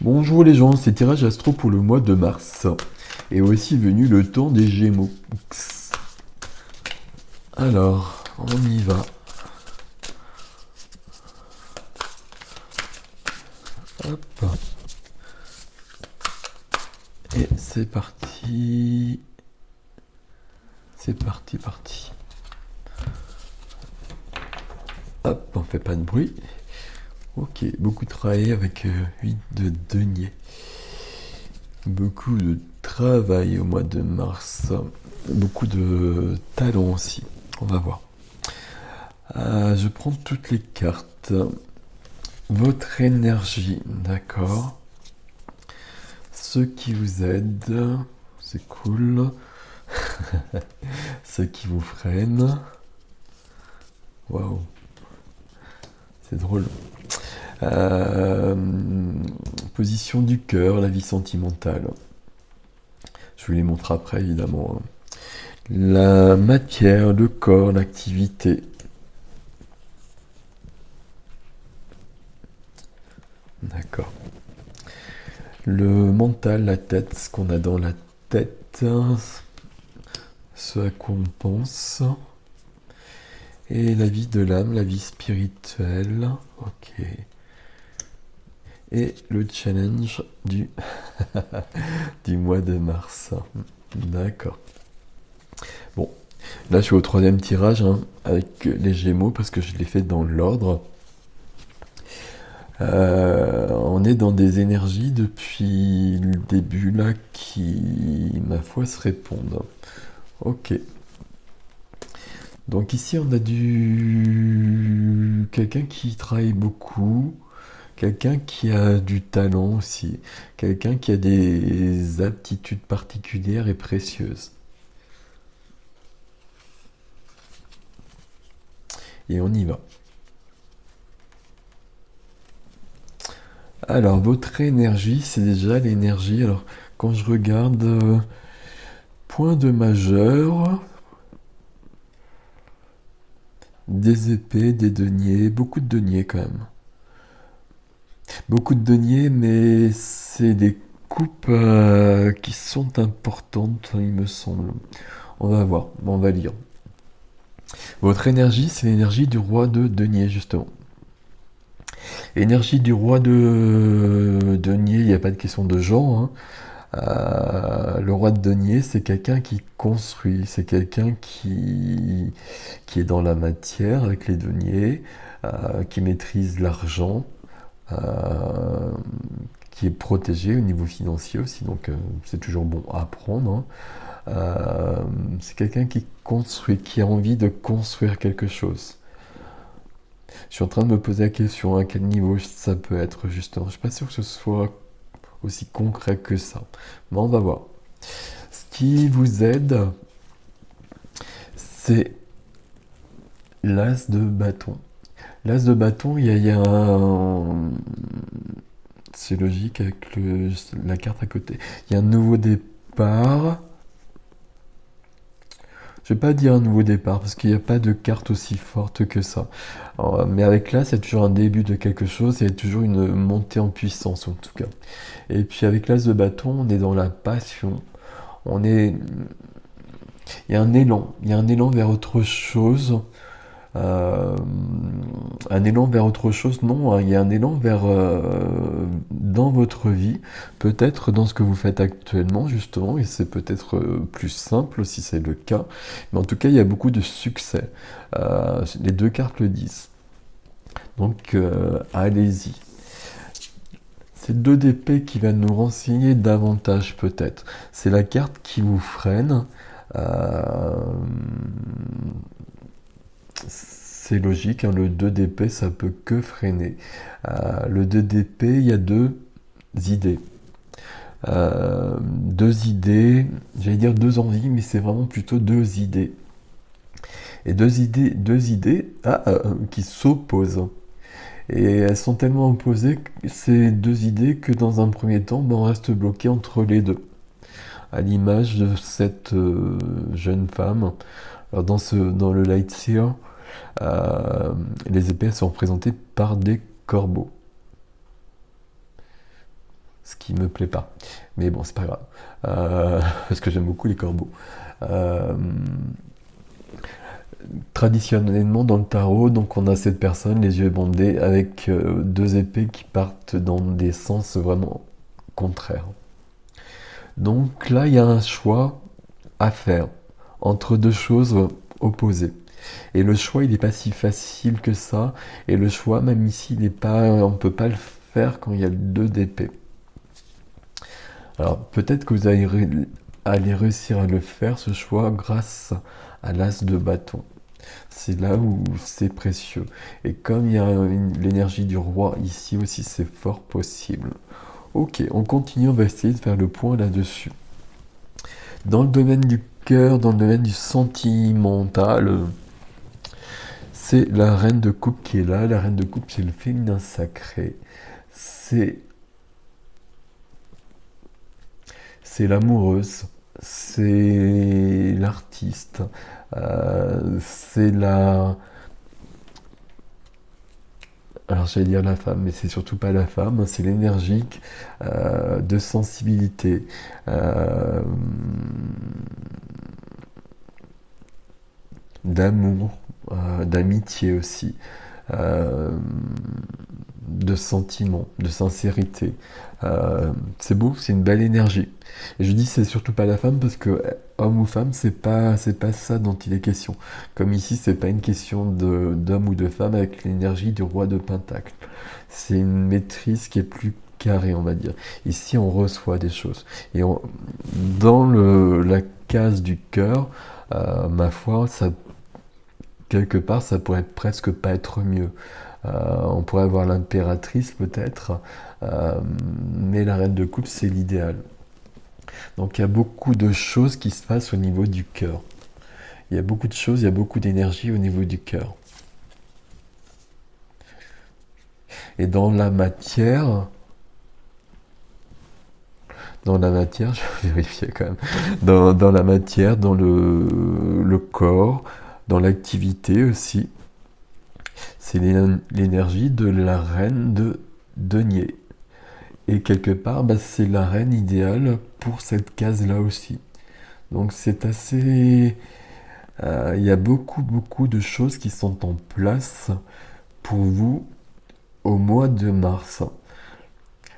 Bonjour les gens, c'est Tirage Astro pour le mois de mars. Et aussi venu le temps des Gémeaux. Alors, on y va. Hop. Et c'est parti. C'est parti. Hop, on fait pas de bruit. Ok, beaucoup travaillé avec 8 de denier. Beaucoup de travail au mois de mars. Beaucoup de talent aussi. On va voir. Je prends toutes les cartes. Votre énergie, d'accord. Ceux qui vous aident, c'est cool. Ceux qui vous freinent. Waouh. C'est drôle. Position du cœur, la vie sentimentale. Je vous les montre après, évidemment. La matière, le corps, l'activité. D'accord. Le mental, la tête, ce qu'on a dans la tête, ce à quoi on pense. Et la vie de l'âme, la vie spirituelle. Ok. Et le challenge du, du mois de mars. D'accord. Bon, là je suis au troisième tirage avec les Gémeaux parce que je l'ai fait dans l'ordre. On est dans des énergies depuis le début là qui, ma foi, se répondent. Ok. Donc ici on a du quelqu'un qui travaille beaucoup, quelqu'un qui a du talent aussi, quelqu'un qui a des aptitudes particulières et précieuses. Et on y va. Alors, votre énergie, c'est déjà l'énergie. Alors, quand je regarde point de majeur, des épées, des deniers, beaucoup de deniers quand même. Beaucoup de deniers, mais c'est des coupes qui sont importantes, il me semble. On va voir, on va lire. Votre énergie, c'est l'énergie du roi de denier, justement. Énergie du roi de denier, il n'y a pas de question de genre. Le roi de denier, c'est quelqu'un qui construit, c'est quelqu'un qui est dans la matière avec les deniers, qui maîtrise l'argent, euh, qui est protégé au niveau financier aussi, donc c'est toujours bon à apprendre. C'est quelqu'un qui construit, qui a envie de construire quelque chose. Je suis en train de me poser la question à quel niveau ça peut être justement. Je suis pas sûr que ce soit aussi concret que ça. Mais on va voir. Ce qui vous aide, c'est l'as de bâton. L'as de bâton, il y a un... C'est logique avec la carte à côté. Il y a un nouveau départ. Je vais pas dire un nouveau départ parce qu'il n'y a pas de carte aussi forte que ça. Alors, mais avec l'as, c'est toujours un début de quelque chose, il y a toujours une montée en puissance en tout cas. Et puis avec l'as de bâton, on est dans la passion. On est, il y a un élan vers autre chose. Euh, un élan vers autre chose, non, hein, il y a un élan vers dans votre vie, peut-être dans ce que vous faites actuellement, justement, et c'est peut-être plus simple si c'est le cas, mais en tout cas, il y a beaucoup de succès. Les deux cartes le disent. Donc, allez-y. C'est 2 d'épée qui va nous renseigner davantage, peut-être. C'est la carte qui vous freine. Euh, C'est logique, hein, le 2 d'épée, ça peut que freiner. Le 2 d'épée, il y a deux idées. Deux idées, j'allais dire deux envies, mais c'est vraiment plutôt deux idées. Et deux idées qui s'opposent. Et elles sont tellement opposées, ces deux idées, que dans un premier temps, ben, on reste bloqué entre les deux. À l'image de cette jeune femme. Alors dans le Light Seer, les épées sont représentées par des corbeaux. ce qui me plaît pas. Mais bon, c'est pas grave. Parce que j'aime beaucoup les corbeaux. Euh, Traditionnellement dans le tarot, donc on a cette personne, les yeux bandés, avec deux épées qui partent dans des sens vraiment contraires. Donc là, il y a un choix à faire entre deux choses opposées. Et le choix, il n'est pas si facile que ça. Et le choix, même ici, il est pas, on ne peut pas le faire quand il y a deux d'épée. Alors peut-être que vous allez réussir à le faire, ce choix, grâce à l'as de bâton. C'est là où c'est précieux. Et comme il y a l'énergie du roi ici aussi, c'est fort possible. Ok, on continue, on va essayer de faire le point là-dessus. Dans le domaine du cœur, dans le domaine du sentimental, c'est la reine de coupe qui est là. La reine de coupe, c'est le féminin sacré. C'est l'amoureuse, c'est l'artiste, c'est la... Alors j'allais dire la femme, mais c'est surtout pas la femme, c'est l'énergique de sensibilité, d'amour, d'amitié aussi, euh, de sentiment, de sincérité. C'est beau, c'est une belle énergie. Et je dis c'est surtout pas la femme parce que homme ou femme, c'est pas ça dont il est question. Comme ici, c'est pas une question d'homme ou de femme avec l'énergie du roi de Pentacle. C'est une maîtrise qui est plus carrée, on va dire. Ici, on reçoit des choses. Et dans la case du cœur, ma foi, ça, quelque part, ça pourrait presque pas être mieux. On pourrait avoir l'impératrice peut-être, mais la reine de coupe, c'est l'idéal. Donc il y a beaucoup de choses qui se passent au niveau du cœur. Il y a beaucoup de choses, il y a beaucoup d'énergie au niveau du cœur. Et dans la matière, je vais vérifier quand même, dans la matière, dans le corps, dans l'activité aussi, c'est l'énergie de la reine de denier. Et quelque part, bah, c'est la reine idéale pour cette case-là aussi. Donc c'est assez... Il y a beaucoup de choses qui sont en place pour vous au mois de mars.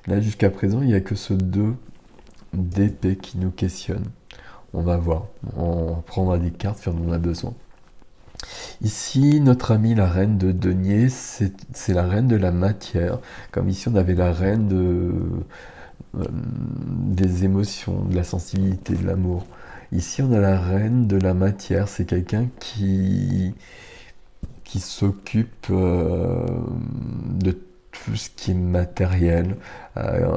Là, jusqu'à présent, il n'y a que ce 2 d'épée qui nous questionne. On va voir. On prendra des cartes si on en a besoin. Ici, notre amie, la reine de denier, c'est la reine de la matière. Comme ici, on avait la reine des émotions, de la sensibilité, de l'amour. Ici, on a la reine de la matière. C'est quelqu'un qui s'occupe de tout ce qui est matériel.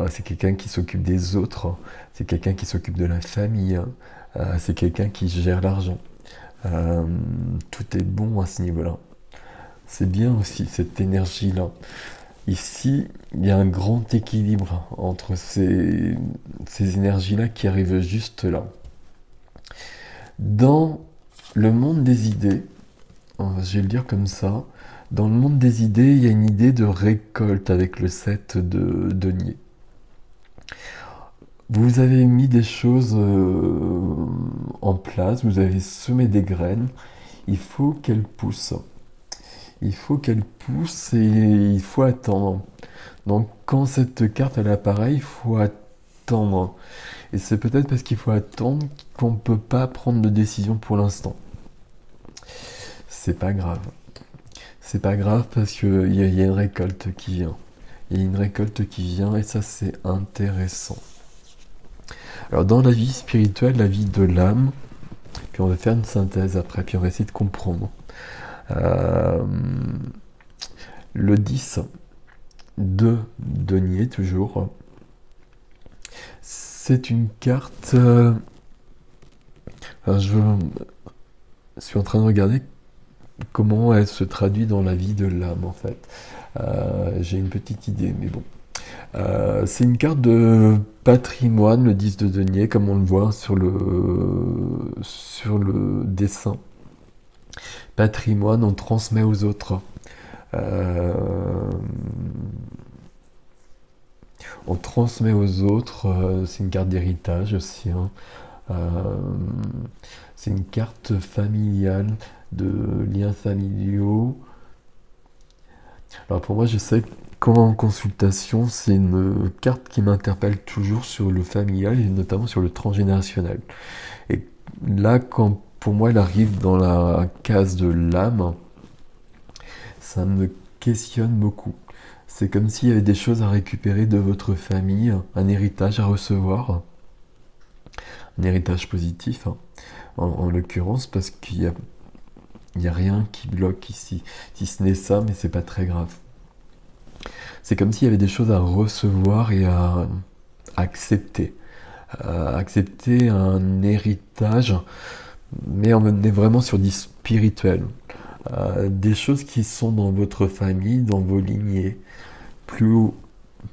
C'est quelqu'un qui s'occupe des autres. C'est quelqu'un qui s'occupe de la famille. C'est quelqu'un qui gère l'argent. Tout est bon à ce niveau-là. C'est bien aussi cette énergie-là. Ici, il y a un grand équilibre entre ces énergies-là qui arrivent juste là. Dans le monde des idées, je vais le dire comme ça, dans le monde des idées, il y a une idée de récolte avec le 7 de denier. Vous avez mis des choses en place, vous avez semé des graines, il faut qu'elles poussent. Il faut qu'elles poussent et il faut attendre. Donc quand cette carte elle apparaît, il faut attendre. Et c'est peut-être parce qu'il faut attendre qu'on ne peut pas prendre de décision pour l'instant. C'est pas grave. C'est pas grave parce qu'il y a une récolte qui vient. Il y a une récolte qui vient et ça c'est intéressant. Alors dans la vie spirituelle, la vie de l'âme, puis on va faire une synthèse après, puis on va essayer de comprendre. Euh, le 10 de denier toujours. C'est une carte... je suis en train de regarder comment elle se traduit dans la vie de l'âme en fait. J'ai une petite idée, mais bon. C'est une carte de patrimoine, le 10 de denier, comme on le voit sur le dessin. Patrimoine, on transmet aux autres. On transmet aux autres, c'est une carte d'héritage aussi, hein. Euh, c'est une carte familiale, de liens familiaux. Alors pour moi, je sais que quand en consultation, c'est une carte qui m'interpelle toujours sur le familial et notamment sur le transgénérationnel. Et là, quand pour moi elle arrive dans la case de l'âme, ça me questionne beaucoup. C'est comme s'il y avait des choses à récupérer de votre famille, un héritage à recevoir, un héritage positif, hein, en l'occurrence, parce il y a rien qui bloque ici, si ce n'est ça, mais c'est pas très grave. C'est comme s'il y avait des choses à recevoir et à accepter. Accepter un héritage, mais on est vraiment sur du spirituel. Des choses qui sont dans votre famille, dans vos lignées, plus haut,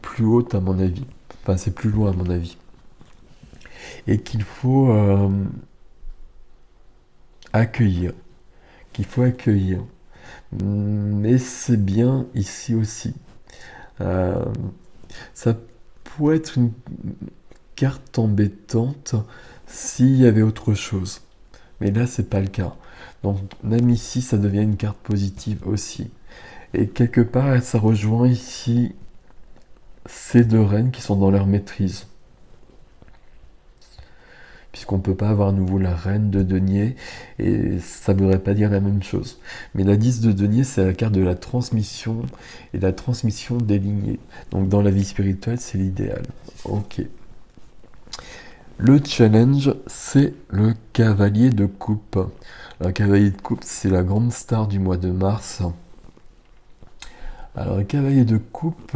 plus hautes à mon avis. Enfin, c'est plus loin à mon avis. Et qu'il faut accueillir. Qu'il faut accueillir. Mais c'est bien ici aussi. Euh, Ça pourrait être une carte embêtante s'il y avait autre chose. Mais là, c'est pas le cas. Donc, même ici, ça devient une carte positive aussi. Et quelque part, ça rejoint ici ces deux reines qui sont dans leur maîtrise. Puisqu'on ne peut pas avoir à nouveau la reine de denier, et ça ne voudrait pas dire la même chose. Mais la 10 de denier, c'est la carte de la transmission, et la transmission des lignées. Donc dans la vie spirituelle, c'est l'idéal. Ok. Le challenge, c'est le cavalier de coupe. Le cavalier de coupe, c'est la grande star du mois de mars. Alors, le cavalier de coupe,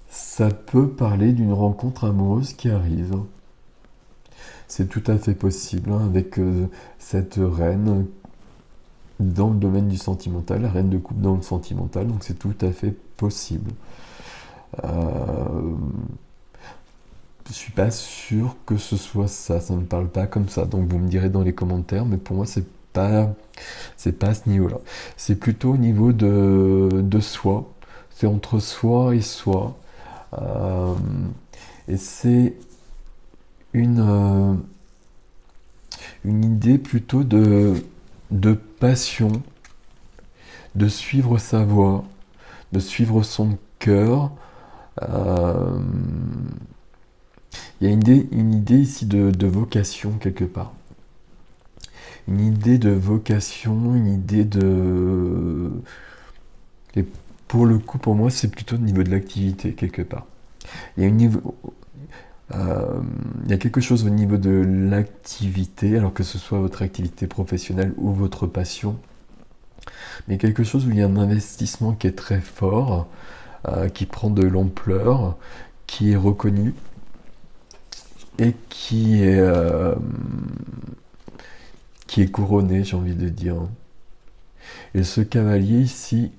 ça peut parler d'une rencontre amoureuse qui arrive. C'est tout à fait possible, hein, avec cette reine dans le domaine du sentimental, la reine de coupe dans le sentimental, donc c'est tout à fait possible. Euh, je suis pas sûr que ce soit ça, ça ne me parle pas comme ça, donc vous me direz dans les commentaires, mais pour moi c'est pas à ce niveau-là. C'est plutôt au niveau de soi, c'est entre soi et soi. Euh, et c'est une, euh, une idée plutôt de passion, de suivre sa voie, de suivre son cœur. Euh, Il y a une idée ici de vocation quelque part. Une idée de vocation, une idée de... Et pour le coup, pour moi, c'est plutôt au niveau de l'activité quelque part. Il y a une niveau, il y a quelque chose au niveau de l'activité, alors que ce soit votre activité professionnelle ou votre passion, mais quelque chose où il y a un investissement qui est très fort, qui prend de l'ampleur, qui est reconnu et qui est couronné, j'ai envie de dire. Et ce cavalier ici,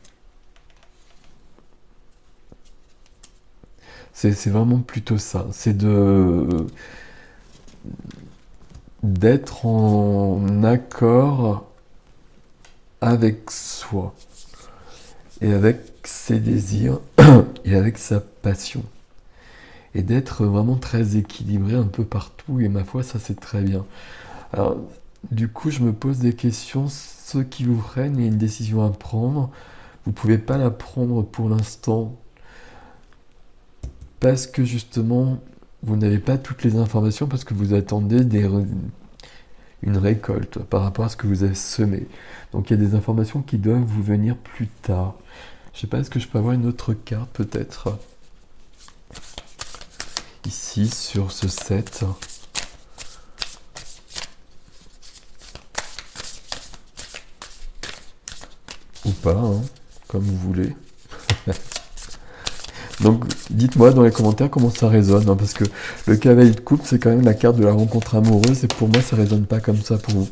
c'est vraiment plutôt ça. C'est d'être en accord avec soi et avec ses désirs et avec sa passion. Et d'être vraiment très équilibré un peu partout. Et ma foi, ça c'est très bien. Alors, du coup, je me pose des questions. Ce qui vous freine, il y a une décision à prendre. Vous ne pouvez pas la prendre pour l'instant parce que justement, vous n'avez pas toutes les informations parce que vous attendez une récolte par rapport à ce que vous avez semé. Donc il y a des informations qui doivent vous venir plus tard. Je sais pas, est-ce que je peux avoir une autre carte peut-être ici sur ce set? Ou pas, hein, comme vous voulez. Donc dites-moi dans les commentaires comment ça résonne, hein, parce que le cavalier de coupe c'est quand même la carte de la rencontre amoureuse et pour moi ça résonne pas comme ça pour vous.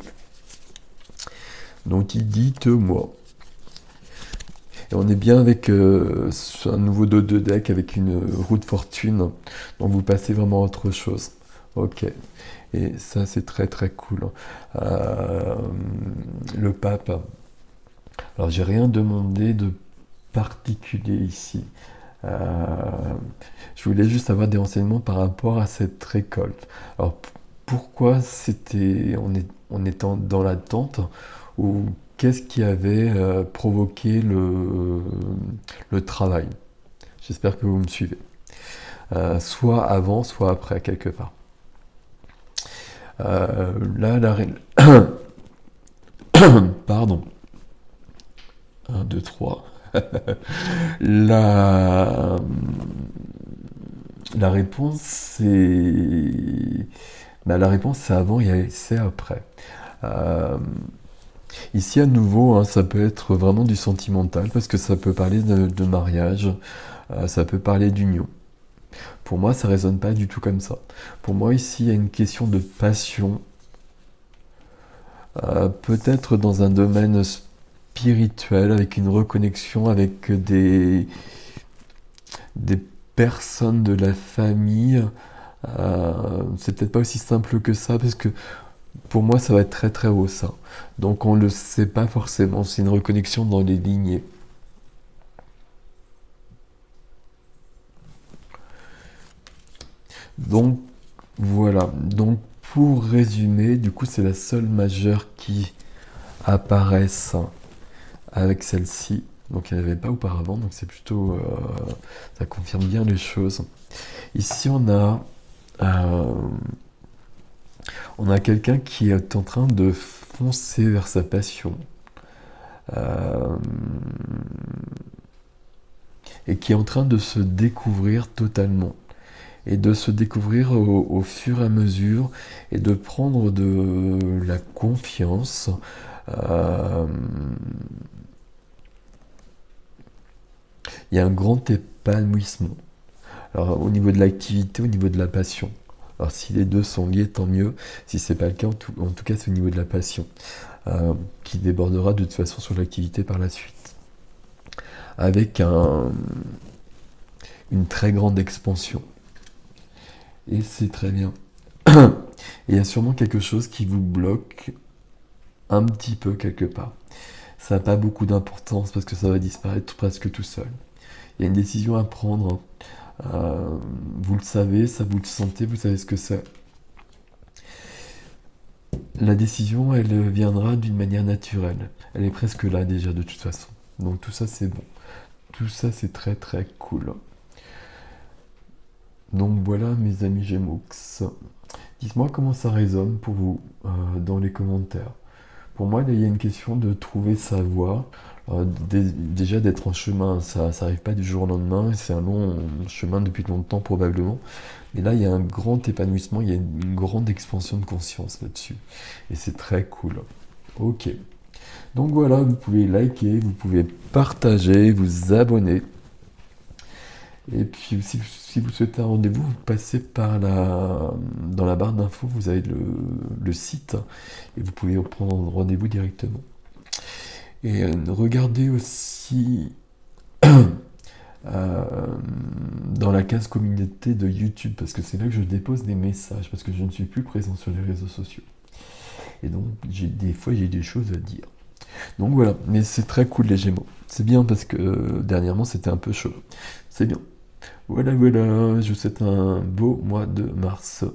Donc dites-moi. Et on est bien avec un nouveau dos de deck avec une roue de fortune. Donc vous passez vraiment à autre chose. Ok. Et ça c'est très très cool. Le pape. Alors j'ai rien demandé de particulier ici. Euh, je voulais juste avoir des renseignements par rapport à cette récolte. Alors, pourquoi on est dans l'attente ou qu'est-ce qui avait provoqué le travail? J'espère que vous me suivez. Soit avant, soit après, quelque part. Là, pardon. 1, 2, 3. La... La réponse, c'est... la réponse, c'est avant et c'est après. Euh, Ici, à nouveau, hein, ça peut être vraiment du sentimental, parce que ça peut parler de mariage, ça peut parler d'union. Pour moi, ça résonne pas du tout comme ça. Pour moi, ici, il y a une question de passion, peut-être dans un domaine spirituel, avec une reconnexion avec des personnes de la famille. C'est peut-être pas aussi simple que ça, parce que pour moi, ça va être très très haut ça. Donc on le sait pas forcément, c'est une reconnexion dans les lignées. Donc voilà. Donc pour résumer, du coup c'est la seule majeure qui apparaisse avec celle-ci. Donc il n'y en avait pas auparavant, donc c'est plutôt... ça confirme bien les choses. Ici euh, on a quelqu'un qui est en train de foncer vers sa passion. Euh, et qui est en train de se découvrir totalement. Et de se découvrir au fur et à mesure et de prendre de la confiance. Euh, il y a un grand épanouissement. Alors au niveau de l'activité, au niveau de la passion. Alors si les deux sont liés, tant mieux. Si c'est pas le cas, en tout cas c'est au niveau de la passion. Qui débordera de toute façon sur l'activité par la suite. Avec une très grande expansion. Et c'est très bien. Et il y a sûrement quelque chose qui vous bloque un petit peu quelque part. Ça n'a pas beaucoup d'importance parce que ça va disparaître presque tout seul. Il y a une décision à prendre. Vous le savez, ça vous le sentez, vous savez ce que c'est. La décision, elle viendra d'une manière naturelle. Elle est presque là déjà de toute façon. Donc tout ça c'est bon. Tout ça c'est très très cool. Donc voilà mes amis Gémeaux. Dites-moi comment ça résonne pour vous dans les commentaires. Pour moi, il y a une question de trouver sa voie. Déjà d'être en chemin, ça n'arrive pas du jour au lendemain, c'est un long chemin depuis longtemps probablement. Mais là, il y a un grand épanouissement, il y a une grande expansion de conscience là-dessus. Et c'est très cool. Ok. Donc voilà, vous pouvez liker, vous pouvez partager, vous abonner. Et puis si vous souhaitez un rendez-vous, vous passez dans la barre d'infos, vous avez le site et vous pouvez prendre rendez-vous directement. Et regardez aussi dans la case communauté de YouTube, parce que c'est là que je dépose des messages, parce que je ne suis plus présent sur les réseaux sociaux. Et donc des fois j'ai des choses à dire. Donc voilà, mais c'est très cool les Gémeaux. C'est bien parce que dernièrement c'était un peu chaud. C'est bien. Voilà, voilà, je vous souhaite un beau mois de mars.